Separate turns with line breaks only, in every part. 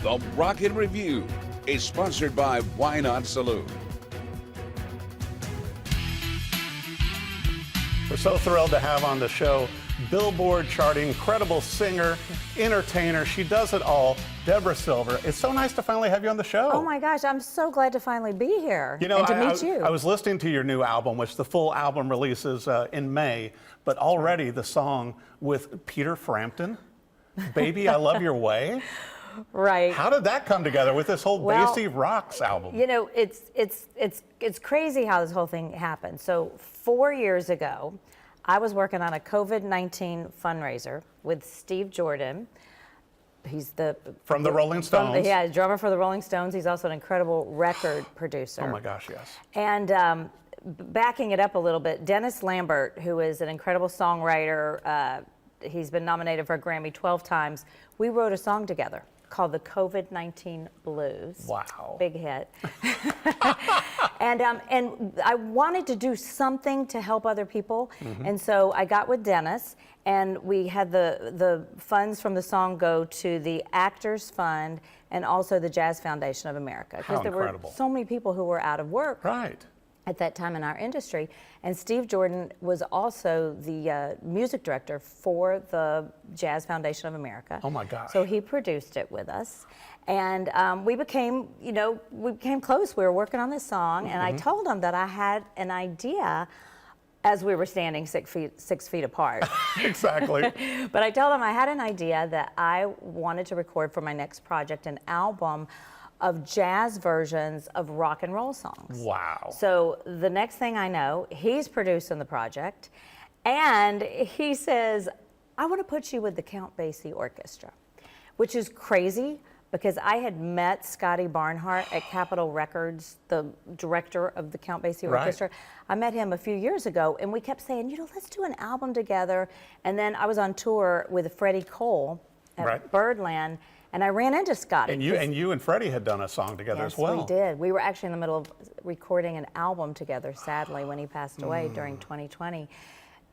The Rocket Review is sponsored by Why Not Saloon.
We're so thrilled to have on the show Billboard charting, incredible singer, entertainer. She does it all. Deborah Silver. It's so nice to finally have you on the show.
Oh my gosh, I'm so glad to finally be here
you know,
and to meet you.
I was listening to your new album, which the full album releases in May, but already the song with Peter Frampton, Baby, I Love Your Way.
Right.
How did that come together with this whole Basie Rocks album?
You know, it's crazy how this whole thing happened. So 4 years ago, I was working on a COVID-19 fundraiser with Steve Jordan. He's
from the Rolling Stones.
Yeah, drummer for the Rolling Stones. He's also an incredible record producer.
Oh my gosh, yes.
And backing it up a little bit, Dennis Lambert, who is an incredible songwriter, he's been nominated for a Grammy 12 times. We wrote a song together called the COVID-19 Blues.
Wow.
Big hit. And I wanted to do something to help other people. Mm-hmm. And so I got with Dennis, and we had the funds from the song go to the Actors Fund and also the Jazz Foundation of America. Because there were so many people who were out of work.
Right.
At that time in our industry. And Steve Jordan was also the music director for the Jazz Foundation of America.
Oh my gosh.
So he produced it with us. And we became close. We were working on this song, and I told him that I had an idea as we were standing 6 feet apart.
Exactly.
But I told him I had an idea that I wanted to record for my next project, an album of jazz versions of rock and roll songs.
Wow.
So the next thing I know, he's producing the project, and he says, I want to put you with the Count Basie Orchestra, which is crazy because I had met Scotty Barnhart at Capitol Records, the director of the Count Basie Orchestra. Right. I met him a few years ago, and we kept saying, you know, let's do an album together. And then I was on tour with Freddie Cole at Birdland, and I ran into Scotty.
And you and Freddie had done a song together as well.
Yes, we did. We were actually in the middle of recording an album together, sadly, when he passed away during 2020.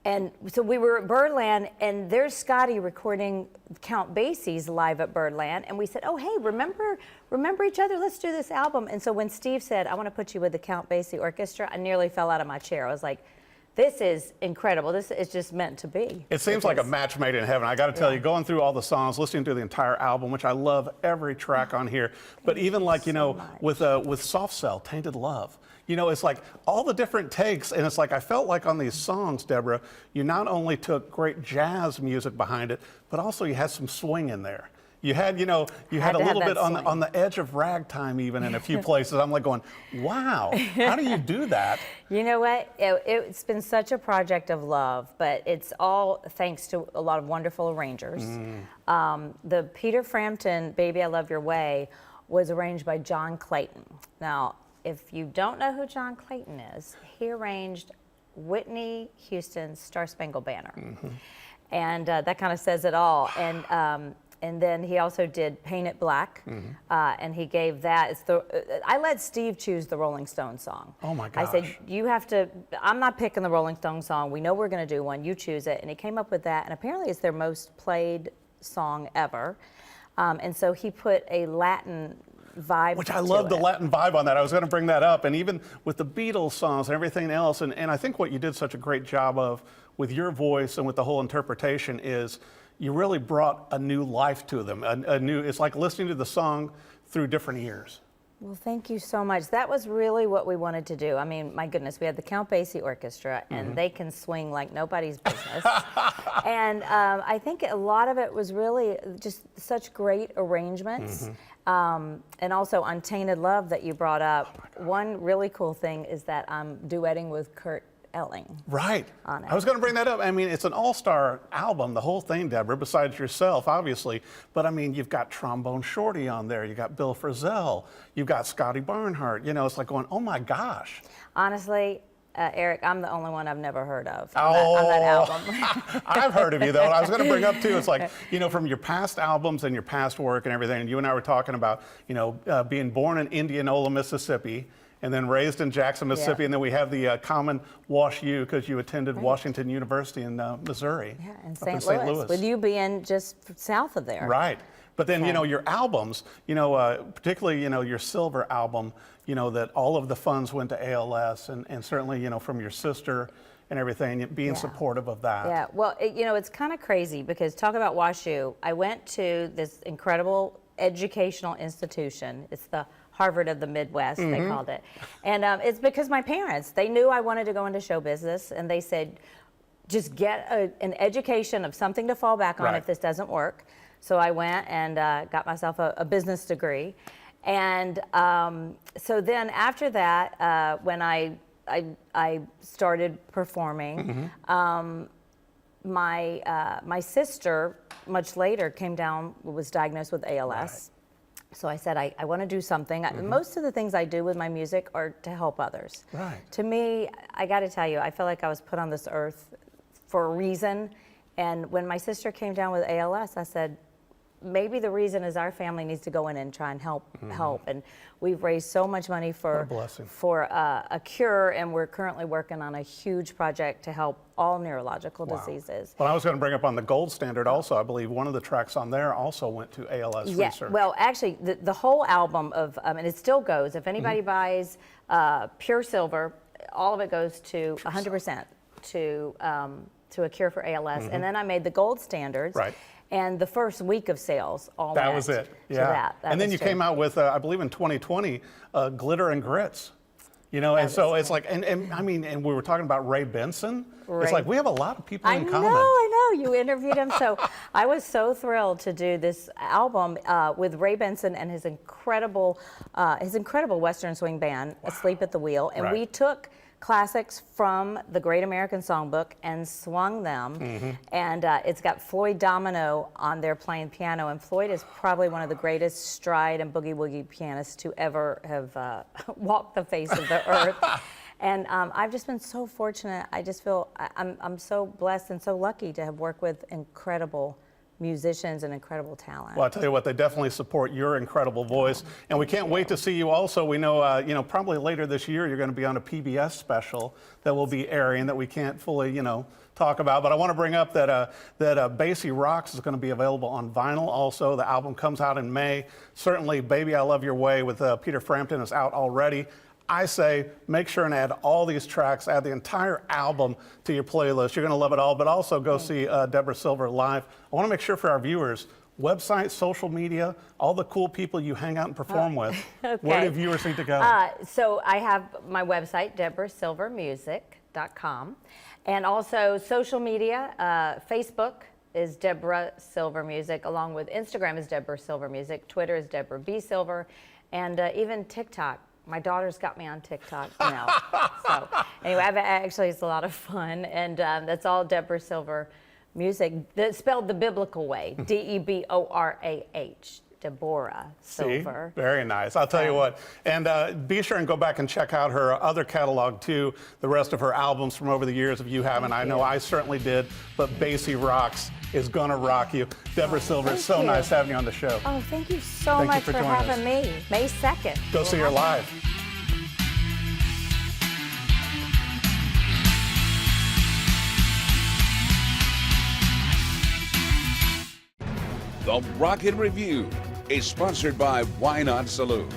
And so we were at Birdland, and there's Scotty recording Count Basie's live at Birdland. And we said, oh, hey, remember each other? Let's do this album. And so when Steve said, I want to put you with the Count Basie Orchestra, I nearly fell out of my chair. I was like, this is incredible. This is just meant to be.
It seems like a match made in heaven. I got to tell you, going through all the songs, listening to the entire album, which I love every track on here, but even like, you know, with Soft Cell, Tainted Love, you know, it's like all the different takes, and it's like I felt like on these songs, Deborah, you not only took great jazz music behind it, but also you had some swing in there. You had, you know, you had a little bit on the edge of ragtime even in a few places. I'm like going, wow, how do you do that?
You know what? It's been such a project of love, but it's all thanks to a lot of wonderful arrangers. The Peter Frampton, Baby, I Love Your Way, was arranged by John Clayton. Now, if you don't know who John Clayton is, he arranged Whitney Houston's Star Spangled Banner. And that kind of says it all. And then he also did Paint It Black, and he gave that. I let Steve choose the Rolling Stones song.
Oh my gosh.
I said, you have to, I'm not picking the Rolling Stones song. We know we're going to do one. You choose it. And he came up with that, and apparently it's their most played song ever. And so he put a Latin vibe
Which I love the Latin vibe on that. I was going to bring that up. And even with the Beatles songs and everything else, and I think what you did such a great job of with your voice and with the whole interpretation is you really brought a new life to them. It's like listening to the song through different ears.
Well, thank you so much. That was really what we wanted to do. I mean, my goodness, we had the Count Basie Orchestra, and they can swing like nobody's business. And I think a lot of it was really just such great arrangements. And also on Tainted Love that you brought up, one really cool thing is that I'm duetting with Kurt Elling.
Right. I was going to bring that up. I mean, it's an all-star album, the whole thing, Deborah, besides yourself, obviously. But I mean, you've got Trombone Shorty on there. You've got Bill Frissell. You've got Scotty Barnhart. You know, it's like going, oh my gosh.
Honestly, Eric, I'm the only one I've never heard of on that album.
I've heard of you, though. And I was going to bring up, too, it's like, you know, from your past albums and your past work and everything, and you and I were talking about, you know, being born in Indianola, Mississippi, and then raised in Jackson, Mississippi, and then we have the common Wash U because you attended Washington University in Missouri.
Yeah, in St. Louis, with you being just south of there.
Right. But then,
Okay.
your albums, particularly, your Silver album, that all of the funds went to ALS, and certainly, from your sister and everything, being supportive of that.
Yeah, well, it's kind of crazy because talk about WashU. I went to this incredible educational institution. It's the Harvard of the Midwest, they called it. And it's because my parents, they knew I wanted to go into show business, and they said, just get an education of something to fall back on if this doesn't work. So I went and got myself a business degree. And so then after that, when I started performing, my sister, much later, came down, was diagnosed with ALS.
Right.
So I said, I want to do something. Most of the things I do with my music are to help others.
Right.
To me, I got to tell you, I feel like I was put on this earth for a reason. And when my sister came down with ALS, I said, maybe the reason is our family needs to go in and try and help. And we've raised so much money for a cure, and we're currently working on a huge project to help all neurological diseases.
Well, I was going to bring up on the Gold Standard also, I believe one of the tracks on there also went to ALS research.
Well, actually, the whole album of, and it still goes, if anybody buys Pure Silver, all of it goes to 100% to a cure for ALS. And then I made the Gold Standards.
Right.
And the first week of sales all
That
went
was it.
to
Yeah.
that.
And then you came out with, I believe in 2020, Glitter and Grits. And so it's like, and I mean, and we were talking about Ray Benson. It's like we have a lot of people in common.
I know. You interviewed him. So I was so thrilled to do this album with Ray Benson and his incredible Western Swing band, Asleep at the Wheel. And we took classics from the Great American Songbook and swung them. And it's got Floyd Domino on there playing piano. And Floyd is probably one of the greatest stride and boogie-woogie pianists to ever have walked the face of the earth. And I've just been so fortunate. I just feel I'm so blessed and so lucky to have worked with incredible musicians and incredible talent.
Well, I tell you what, they definitely support your incredible voice, and we can't wait to see you. Also, we know, probably later this year you're going to be on a PBS special that will be airing that we can't fully, talk about. But I want to bring up that Basie Rocks is going to be available on vinyl. Also, the album comes out in May. Certainly, Baby I Love Your Way with Peter Frampton is out already. I say make sure and add all these tracks, add the entire album to your playlist. You're going to love it all, but also go see Deborah Silver live. I want to make sure for our viewers, website, social media, all the cool people you hang out and perform with, where do viewers need to go?
So I have my website, deborahsilvermusic.com, and also social media, Facebook is Deborah Silver Music, along with Instagram is Deborah Silver Music, Twitter is Deborah B. Silver, and even TikTok. My daughter's got me on TikTok, So anyway, actually, it's a lot of fun, and that's all Deborah Silver Music. That's spelled the biblical way, Deborah, Deborah Silver.
See? Very nice. I'll tell you what. And be sure and go back and check out her other catalog, too, the rest of her albums from over the years, if you haven't. I know I certainly did, but Basie Rocks is going to rock you. Deborah Silver, it's so nice having you on the show.
Oh, thank you so much for having me. May 2nd.
Go see her live.
The Rocket Review is sponsored by Why Not Saloon.